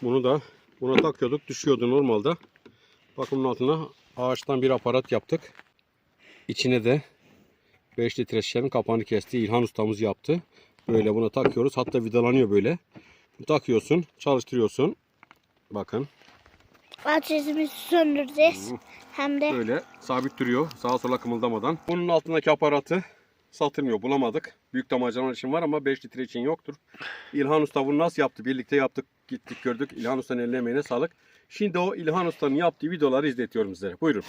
Bunu da buna takıyorduk. Düşüyordu normalde. Bakın bunun altına ağaçtan bir aparat yaptık. İçine de 5 litre şişenin kapağını kesti. İlhan ustamız yaptı. Böyle buna takıyoruz. Hatta vidalanıyor böyle. Takıyorsun, çalıştırıyorsun. Bakın. Ateşimizi söndüreceğiz. Hem de Böyle sabit duruyor. Sağa sola kımıldamadan. Bunun altındaki aparatı satılmıyor. Bulamadık. Büyük damacanalar için var ama 5 litre için yoktur. İlhan Usta bunu nasıl yaptı? Birlikte yaptık. Gittik gördük. İlhan Usta'nın eline emeğine sağlık. Şimdi o İlhan Usta'nın yaptığı videoları izletiyorum sizlere. Buyurun.